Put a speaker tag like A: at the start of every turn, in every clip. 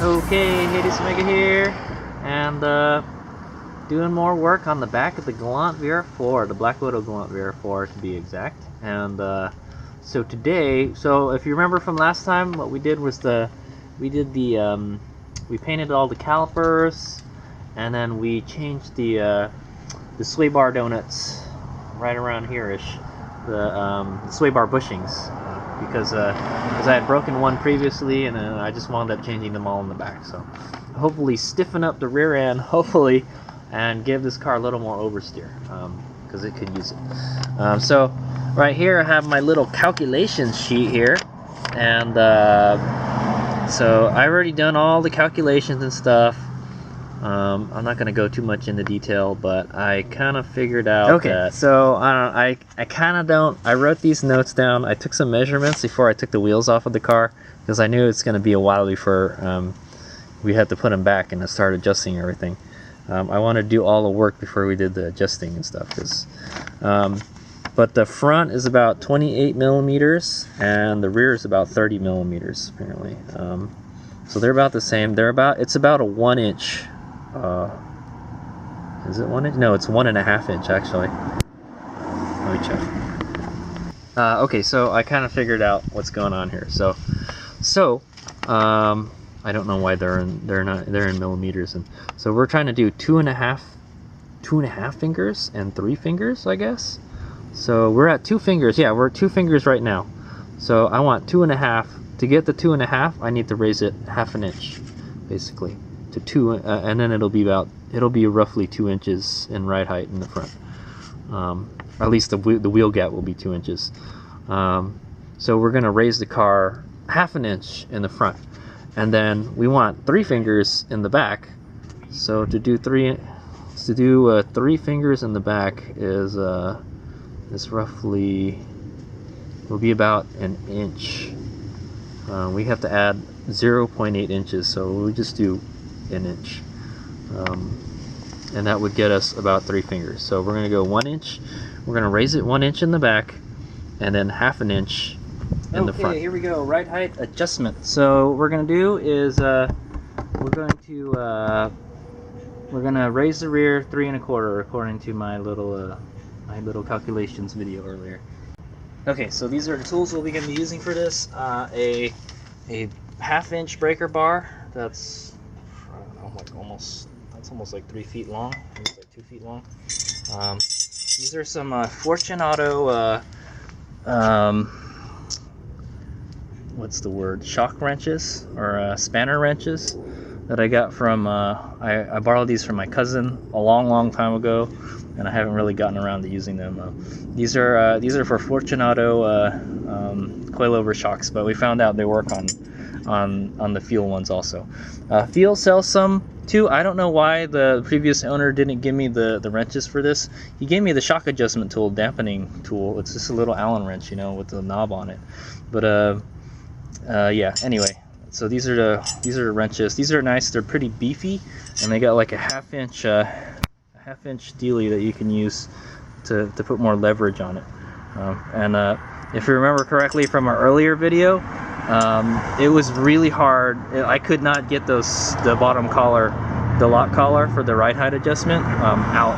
A: Okay, Hades Omega here, and doing more work on the back of the Galant VR4, the Black Widow Galant VR4 to be exact. And so today, so if you remember from last time, what we did was we painted all the calipers, and then we changed the sway bar donuts right around here-ish, the sway bar bushings. Because I had broken one previously, and then I just wound up changing them all in the back. So hopefully stiffen up the rear end, hopefully, and give this car a little more oversteer, because it could use it. So right here I have my little calculation sheet here, and so I've already done all the calculations and stuff. I'm not going to go too much into detail, but I kind of figured out that... So, I wrote these notes down. I took some measurements before I took the wheels off of the car, because I knew it's going to be a while before we had to put them back and start adjusting everything. I wanted to do all the work before we did the adjusting and stuff. But the front is about 28 millimeters, and the rear is about 30 millimeters, apparently. So they're about the same. It's about a 1 inch... is it 1 inch? No, it's 1.5 inch actually. Let me check. Okay, so I kind of figured out what's going on here. So I don't know why they're in millimeters, and so we're trying to do two and a half fingers and 3 fingers, I guess. So we're at 2 fingers. Yeah, we're at 2 fingers right now. So I want 2.5. To get the 2.5, I need to raise it 1/2 inch, basically, to 2, and then it'll be roughly 2 inches in ride height in the front. At least the wheel gap will be 2 inches. So we're gonna raise the car 1/2 inch in the front, and then we want 3 fingers in the back. So to do 3 fingers in the back is roughly, will be about 1 inch. We have to add 0.8 inches, so we'll just do 1 inch. And that would get us about 3 fingers. So we're going to go 1 inch. We're going to raise it 1 inch in the back, and then 1/2 inch in the front. Okay, here we go. Ride height adjustment. So what we're going to do is we're going to raise the rear 3 1/4 according to my little calculations video earlier. Okay, so these are the tools we'll be going to be using for this. A 1/2 inch breaker bar. That's, I don't know, like almost like 3 feet long. It's like 2 feet long. These are some Fortunato what's the word? Shock wrenches, or spanner wrenches that I got from I borrowed these from my cousin a long time ago, and I haven't really gotten around to using them. These are for Fortunato coilover shocks, but we found out they work on the Feal ones also. Feal sells some too. I don't know why the previous owner didn't give me the wrenches for this. He gave me the shock adjustment tool, dampening tool. It's just a little Allen wrench, you know, with the knob on it. But yeah. Anyway, so these are the wrenches. These are nice. They're pretty beefy, and they got like a 1/2 inch dealie that you can use to put more leverage on it. If you remember correctly from our earlier video, it was really hard. I could not get the bottom collar, the lock collar for the ride height adjustment out.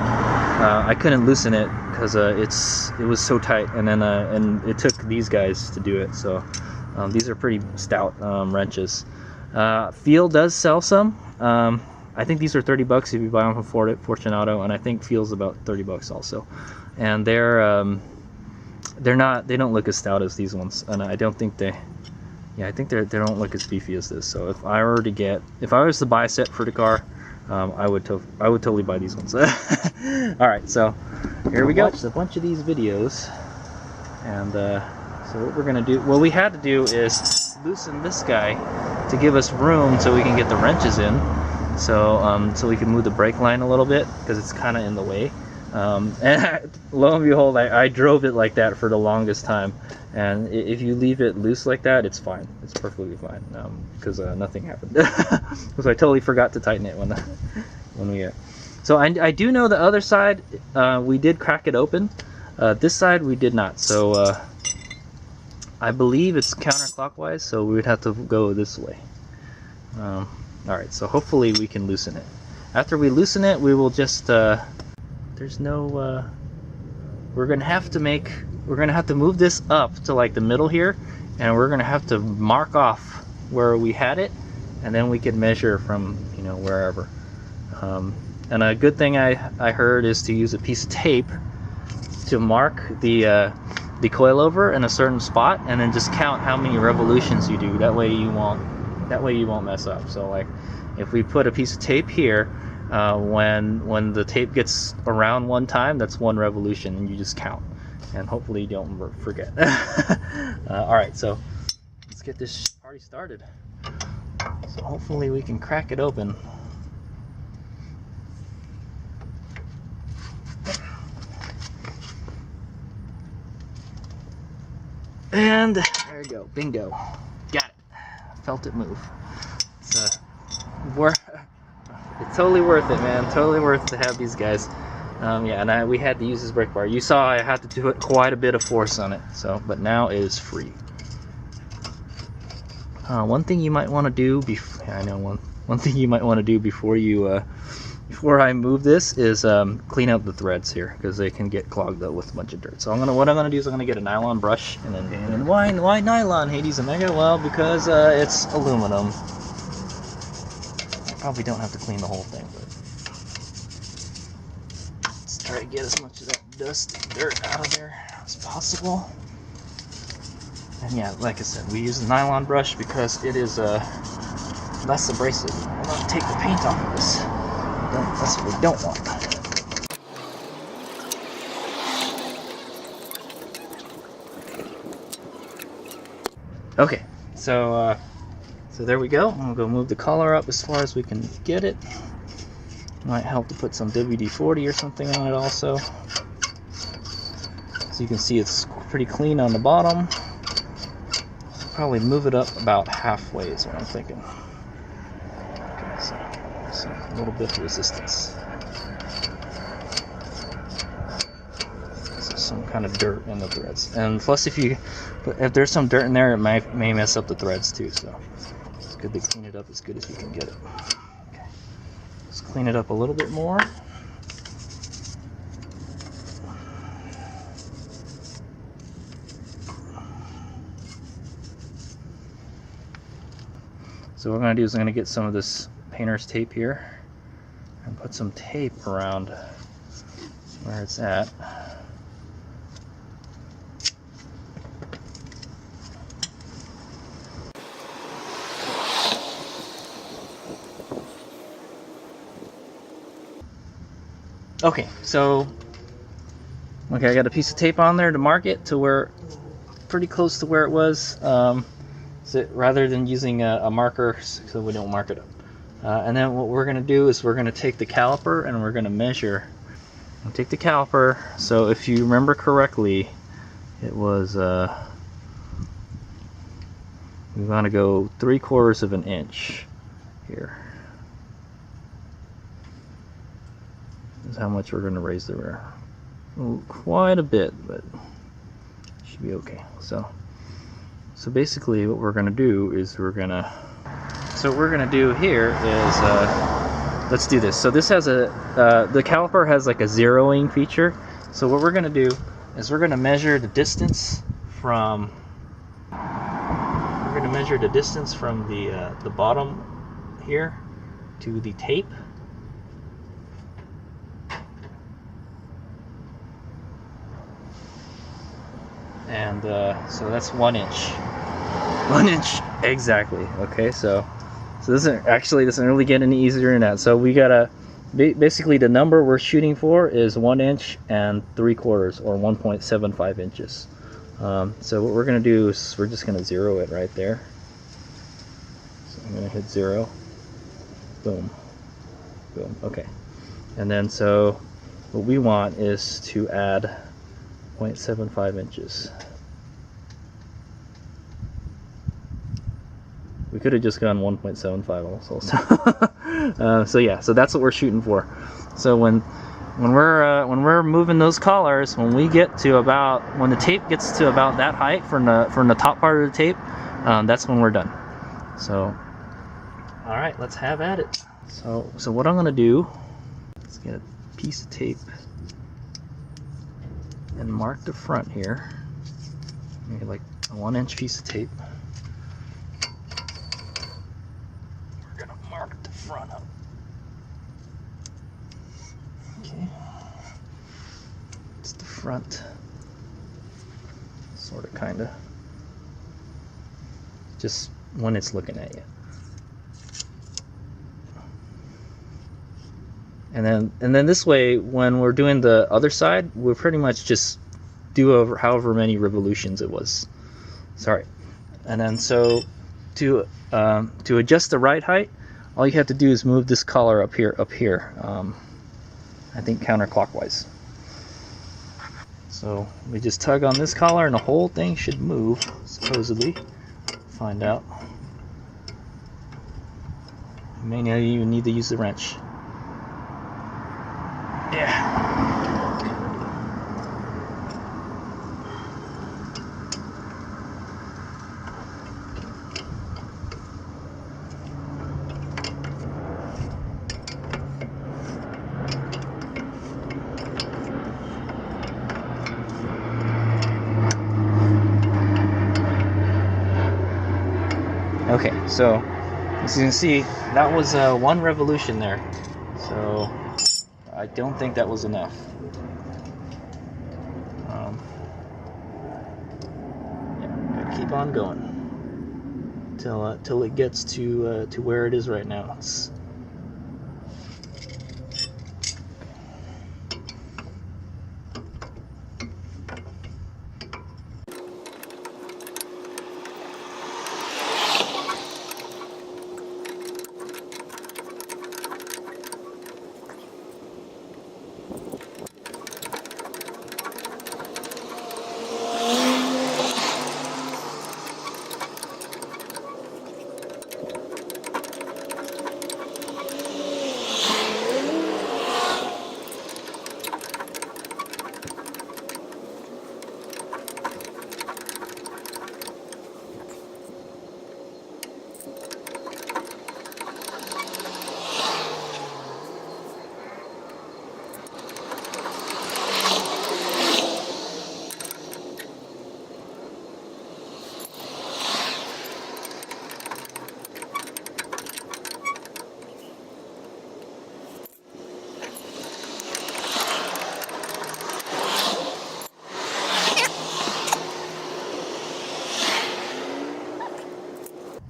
A: I couldn't loosen it because it was so tight, and then and it took these guys to do it. So these are pretty stout wrenches. Feal does sell some. I think these are $30 if you buy them from Fortunato, and I think Feal's about $30 also. And they don't look as stout as these ones, and I don't think they don't look as beefy as this. So if I was to buy a set for the car, I would totally buy these ones. All right, so here we go. Watched a bunch of these videos, and so what we're gonna do, what we had to do is loosen this guy to give us room so we can get the wrenches in. So so we can move the brake line a little bit because it's kind of in the way. And lo and behold, I drove it like that for the longest time, and if you leave it loose like that, it's fine. It's perfectly fine, because nothing happened. Because I totally forgot to tighten it when we so I do know the other side we did crack it open. This side we did not. So I believe it's counterclockwise, so we would have to go this way. Alright, so hopefully we can loosen it. After we loosen it, we will just, there's no, we're gonna have to move this up to like the middle here, and we're gonna have to mark off where we had it, and then we can measure from, you know, wherever. And a good thing I heard is to use a piece of tape to mark the coilover in a certain spot, and then just count how many revolutions you do. That way you won't mess up. So like if we put a piece of tape here, when the tape gets around one time, that's one revolution, and you just count, and hopefully you don't forget. Alright, so let's get this party started. So hopefully we can crack it open. And there we go, bingo, got it. Felt it move. It's totally worth it, man. Totally worth to have these guys. Yeah, and we had to use this brake bar. You saw I had to do quite a bit of force on it. So, but now it is free. One thing you might want to do one thing you might want to do before you before I move this is clean out the threads here, because they can get clogged up with a bunch of dirt. So what I'm gonna do is I'm gonna get a nylon brush, and then why nylon, Hades Omega? Well, because it's aluminum. I probably don't have to clean the whole thing, but let's try to get as much of that dust and dirt out of there as possible. And yeah, like I said, we use a nylon brush because it is less abrasive. I'm gonna take the paint off of this. That's what we don't want. Okay, so there we go. I'm gonna go move the collar up as far as we can get it. Might help to put some WD-40 or something on it also. So you can see it's pretty clean on the bottom. Probably move it up about halfway is what I'm thinking. Okay, so a little bit of resistance. So some kind of dirt in the threads, and plus if there's some dirt in there, it may mess up the threads too. So it's good to clean it up as good as you can get it. Okay, let's clean it up a little bit more. So what we're going to do is I'm going to get some of this painter's tape here and put some tape around where it's at. Okay, so I got a piece of tape on there to mark it to where pretty close to where it was. So rather than using a marker, so we don't mark it up. And then what we're going to do is we're going to take the caliper and we're going to measure. I'll take the caliper. So if you remember correctly, it was we want to go 3/4 of an inch here. This is how much we're going to raise the rear. Quite a bit, but it should be okay. So basically what we're going to do is what we're going to do here is let's do this. So this has the caliper has like a zeroing feature. So what we're going to do is we're going to measure the distance from the bottom here to the tape. And so that's 1 inch. 1 inch exactly. Okay, so this doesn't really get any easier than that. So we gotta basically the number we're shooting for is 1 inch and 3/4 or 1.75 inches. So what we're gonna do is we're just gonna zero it right there. So I'm gonna hit 0. Boom. Boom. Okay. And then so what we want is to add 0.75 inches. We could have just gone 1.75 also. So yeah, so that's what we're shooting for. So when we're moving those collars, when the tape gets to about that height from the top part of the tape, that's when we're done. So All right, let's have at it. So what I'm gonna do is get a piece of tape and mark the front here. Maybe like a 1-inch piece of tape. We're gonna mark the front up. Okay. It's the front. Sort of, kinda. Just when it's looking at you. And then this way, when we're doing the other side, we'll pretty much just do over however many revolutions it was. Sorry. And then so to adjust the ride height, all you have to do is move this collar up here. I think counterclockwise. So we just tug on this collar and the whole thing should move, supposedly. Find out. You may not even need to use the wrench. Yeah. Okay, so as you can see, that was 1 revolution there. So I don't think that was enough. Yeah, gotta keep on going till it gets to where it is right now.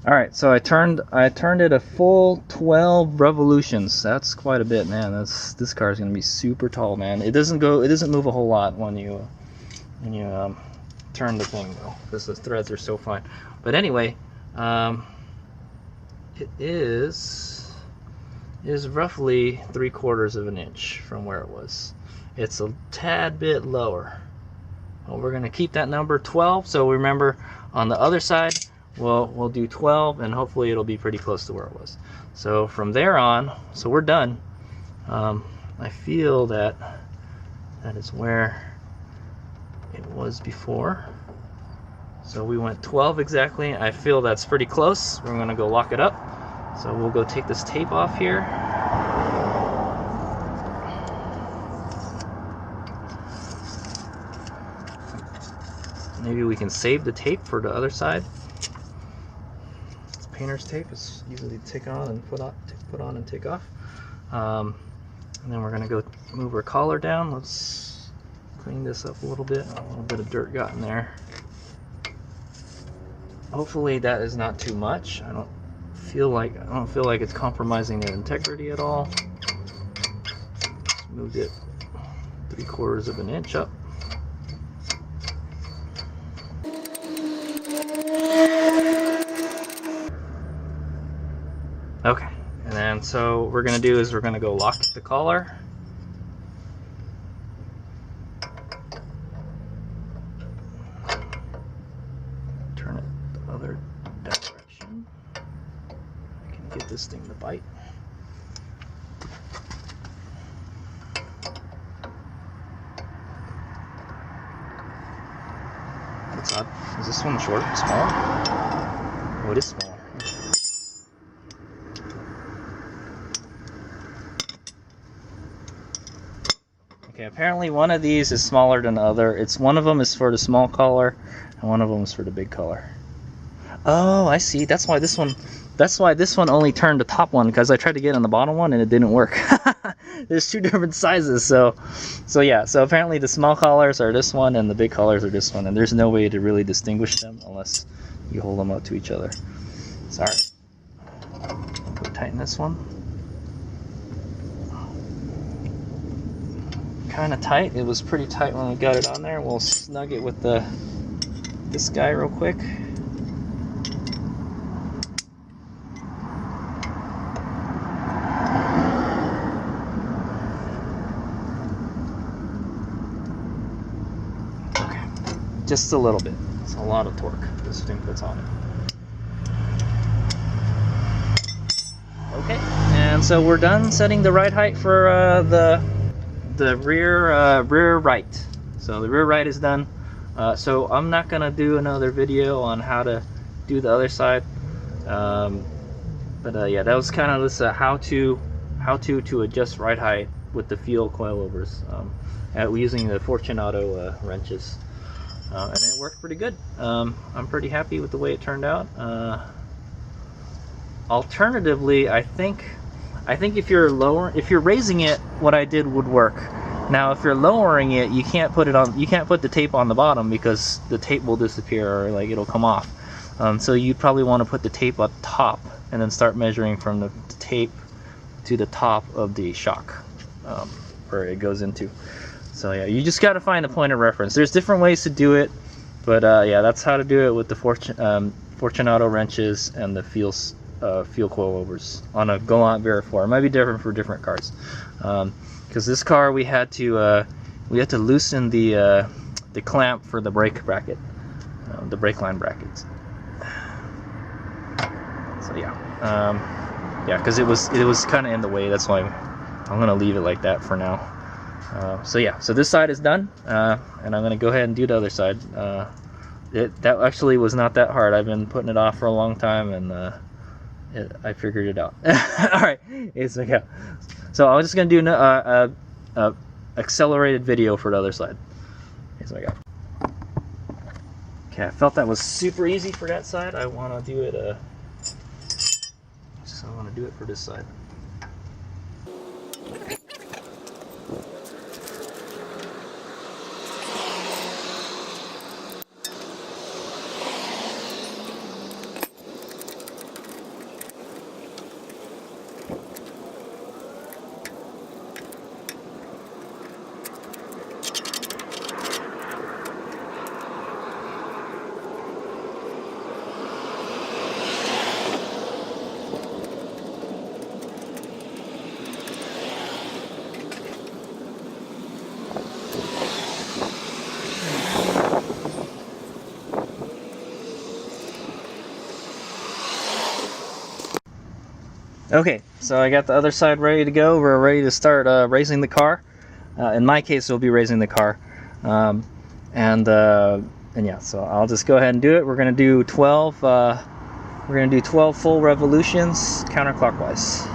A: Alright, so I turned it a full 12 revolutions. That's quite a bit, man. This car is gonna be super tall, man. It doesn't move a whole lot when you turn the thing though, because the threads are so fine. But anyway, it is roughly 3/4 of an inch from where it was. It's a tad bit lower. Well, we're gonna keep that number 12. So remember, on the other side, we'll do 12, and hopefully it'll be pretty close to where it was. So from there on, so we're done. I feel that is where it was before. So we went 12 exactly. I feel that's pretty close. We're gonna go lock it up. So we'll go take this tape off here. Maybe we can save the tape for the other side. Painter's tape is easily to take on and put on and take off. And then we're gonna go move our collar down. Let's clean this up a little bit. A little bit of dirt got in there. Hopefully that is not too much. I don't feel like it's compromising the integrity at all. Just moved it 3/4 of an inch up. Okay, and then so what we're gonna do is we're gonna go lock the collar. Turn it the other direction. I can get this thing to bite. That's odd. Is this one short? Small? Oh, it is small. Okay, apparently one of these is smaller than the other. One of them is for the small color, and one of them is for the big color. Oh, I see. That's why this one only turned the top one, because I tried to get on the bottom one and it didn't work. There's two different sizes, so yeah. So apparently the small colors are this one and the big colors are this one, and there's no way to really distinguish them unless you hold them up to each other. Sorry. Go tighten this one. Kind of tight. It was pretty tight when we got it on there. We'll snug it with this guy real quick. Okay, just a little bit. It's a lot of torque this thing puts on it. Okay, and so we're done setting the ride height for the rear right. So the rear right is done. So I'm not gonna do another video on how to do the other side. But yeah, that was kind of this how to adjust ride height with the Feal coilovers, using the Fortunato wrenches, and it worked pretty good. I'm pretty happy with the way it turned out. Alternatively, I think if you're raising it, what I did would work. Now, if you're lowering it, you can't put the tape on the bottom because the tape will disappear, or like it'll come off. So you'd probably want to put the tape up top and then start measuring from the tape to the top of the shock, where it goes into. So yeah, you just got to find a point of reference. There's different ways to do it, but yeah, that's how to do it with the Fortunato wrenches and the Feal coilovers on a Galant VR4. It might be different for different cars, because this car we had to loosen the clamp for the brake bracket, the brake line brackets. So yeah, yeah, because it was kind of in the way. That's why I'm gonna leave it like that for now. So yeah, so this side is done, and I'm gonna go ahead and do the other side. That actually was not that hard. I've been putting it off for a long time, and I figured it out. All right, so I was just gonna do a accelerated video for the other side. Here's what I got. Okay, I felt that was super easy for that side. I want to do it. So I want to do it for this side. Okay, so I got the other side ready to go. We're ready to start raising the car. In my case, we'll be raising the car, and yeah. So I'll just go ahead and do it. We're gonna do 12. We're gonna do 12 full revolutions counterclockwise.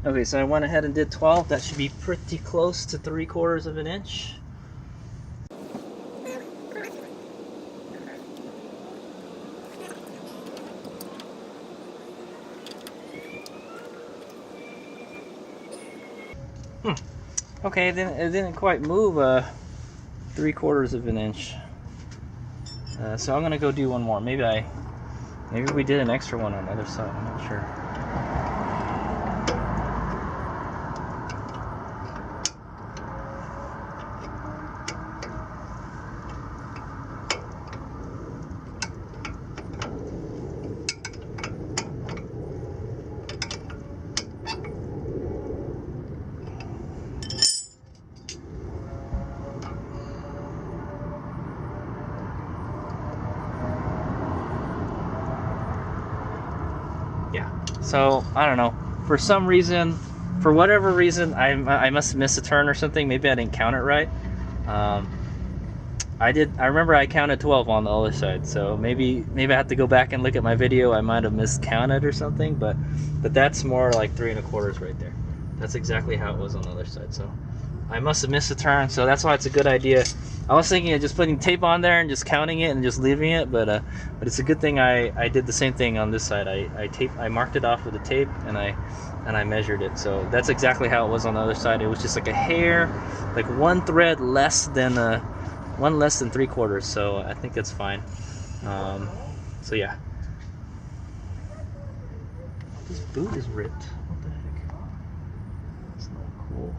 A: Okay, so I went ahead and did 12. That should be pretty close to 3/4 of an inch. Okay, then it didn't quite move 3/4 of an inch. So I'm gonna go do one more. Maybe we did an extra one on the other side. I'm not sure. Yeah, so I don't know, for some reason, for whatever reason, I must have missed a turn or something. Maybe I didn't count it right. I remember I counted 12 on the other side, so maybe I have to go back and look at my video. I might have miscounted or something, but that's more like 3 1/4 right there. That's exactly how it was on the other side. So I must have missed a turn, so that's why it's a good idea. I was thinking of just putting tape on there and just counting it and just leaving it, but it's a good thing I did the same thing on this side. I marked it off with the tape and I measured it. So that's exactly how it was on the other side. It was just like a hair, like one thread less than 3/4. So I think that's fine. So yeah. This boot is ripped. What the heck? That's not cool.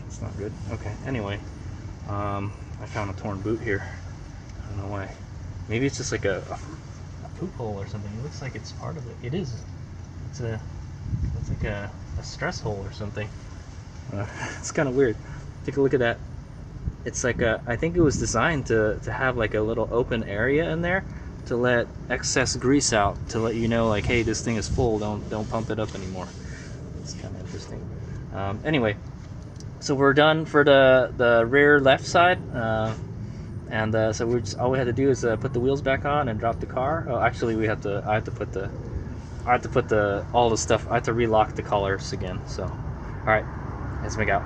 A: It's not good. Okay, anyway, I found a torn boot here. I don't know why. Maybe it's just like a poop hole or something. It looks like it's part of it. It is. It's like a stress hole or something. It's kind of weird. Take a look at that. It's like I think it was designed to have like a little open area in there to let excess grease out, to let you know like, hey, this thing is full. Don't pump it up anymore. It's kind of interesting. Anyway. So we're done for the rear left side, so all we had to do is put the wheels back on and drop the car. Oh, actually, I have to put all the stuff. I have to relock the collars again. So, all right, let's make out.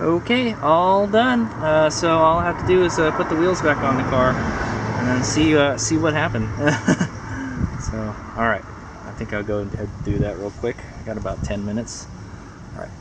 A: Okay, all done. So all I have to do is put the wheels back on the car and then see what happened. So, all right, I think I'll go and do that real quick. I got about 10 minutes. All right.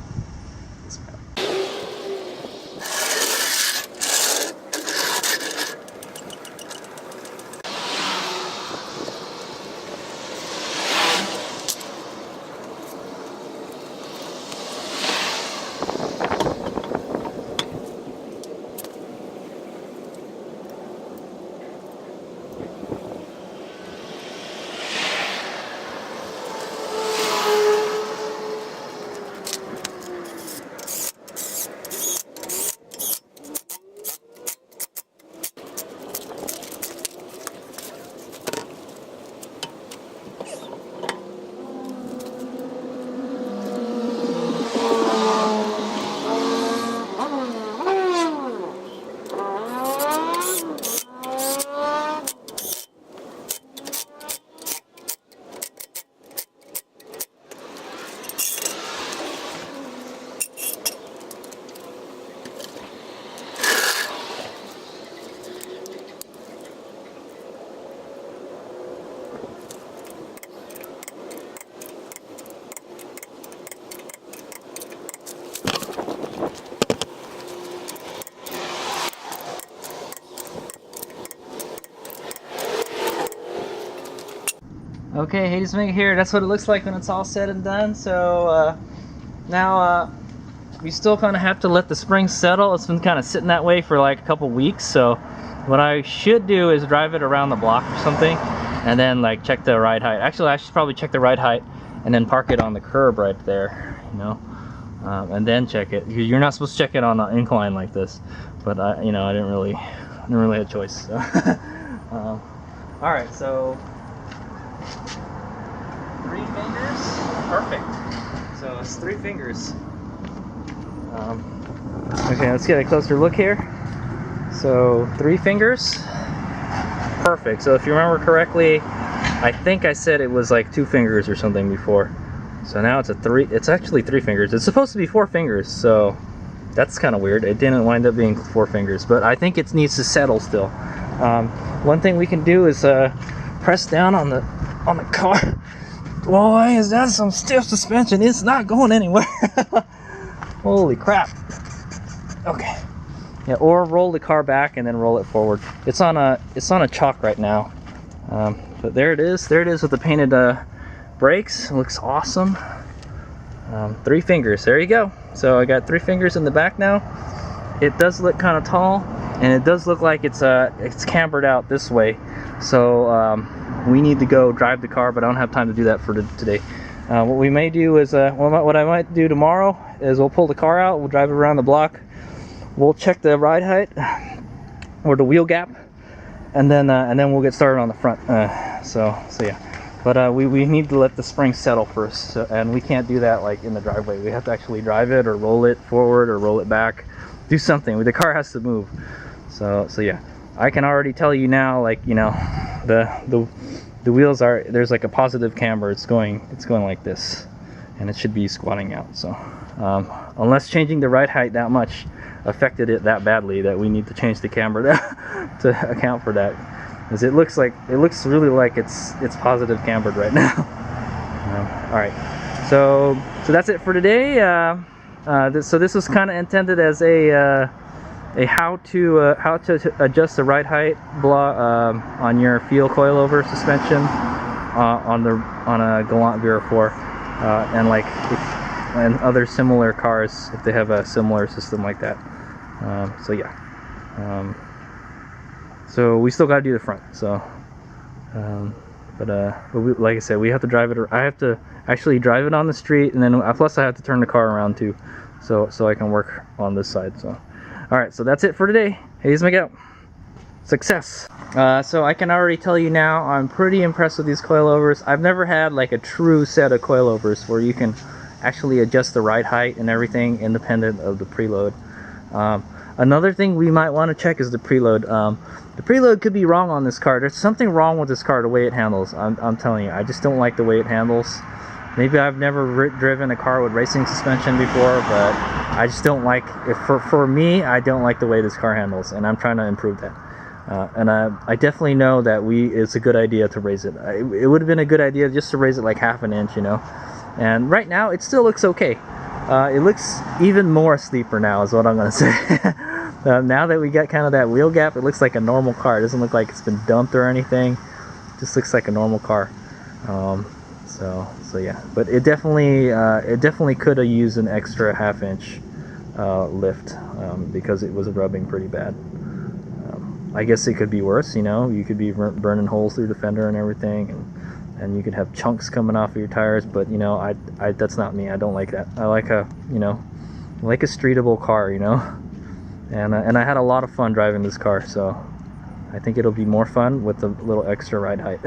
A: Okay, Hades Mega here. That's what it looks like when it's all said and done. So now we still kind of have to let the spring settle. It's been kind of sitting that way for like a couple weeks. So what I should do is drive it around the block or something, and then like check the ride height. Actually, I should probably check the ride height and then park it on the curb right there, you know, and then check it. You're not supposed to check it on an incline like this, but I didn't really have a choice. So. All right, so 3 fingers, perfect. So it's 3 fingers. Okay, let's get a closer look here. So 3 fingers.
B: perfect. So if you remember correctly, I think I said it was like 2 fingers or something before. So now it's a 3, it's actually 3 fingers. It's supposed to be 4 fingers, so that's kind of weird. It didn't wind up being 4 fingers, but I think it needs to settle still. One thing we can do is press down on the car. Boy, is that some stiff suspension. It's not going anywhere. Holy crap. Okay. Yeah, or roll the car back and then roll it forward. It's on a chalk right now. But there it is with the painted brakes. It looks awesome. 3 fingers, there you go. So I got 3 fingers in the back now. It does look kind of tall, and it does look like it's cambered out this way. So we need to go drive the car, but I don't have time to do that for today. What we may do is, what I might do tomorrow is we'll pull the car out, we'll drive it around the block, we'll check the ride height or the wheel gap, and then we'll get started on the front. So yeah. But we need to let the spring settle first, and we can't do that like in the driveway. We have to actually drive it or roll it forward or roll it back. Do something. The car has to move. So yeah. I can already tell you now, like, you know, the wheels are, there's like a positive camber. It's going like this, and it should be squatting out. So unless changing the ride height that much affected it that badly that we need to change the camber to account for that. Because it looks really like it's positive cambered right now. All right, so that's it for today. So this was kind of intended as a how to adjust the ride height on your Feal coilover suspension on a Galant VR4, and other similar cars if they have a similar system like that. So yeah. So we still got to do the front. So, but like I said, we have to drive it. I have to actually drive it on the street, and then plus I have to turn the car around too, so I can work on this side. So, all right. So that's it for today. Hayes Miguel. Success. So I can already tell you now, I'm pretty impressed with these coilovers. I've never had like a true set of coilovers where you can actually adjust the ride height and everything independent of the preload. Another thing we might want to check is the preload. The preload could be wrong on this car. There's something wrong with this car, the way it handles. I'm telling you, I just don't like the way it handles. Maybe I've never driven a car with racing suspension before, but I just don't like, for me, I don't like the way this car handles, and I'm trying to improve that. And I definitely know that it's a good idea to raise it. It would have been a good idea just to raise it like ½ an inch, you know. And right now, it still looks okay. It looks even more sleeper now, is what I'm going to say. Now that we got kind of that wheel gap, it looks like a normal car. It doesn't look like it's been dumped or anything. It just looks like a normal car. So yeah, but it definitely could have used an extra ½ inch lift because it was rubbing pretty bad. I guess it could be worse, you know. You could be burning holes through the fender and everything, and you could have chunks coming off of your tires. But you know, I that's not me. I don't like that. I like a streetable car, you know. And I had a lot of fun driving this car, so I think it'll be more fun with a little extra ride height.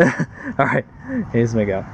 B: All right, here's Miguel.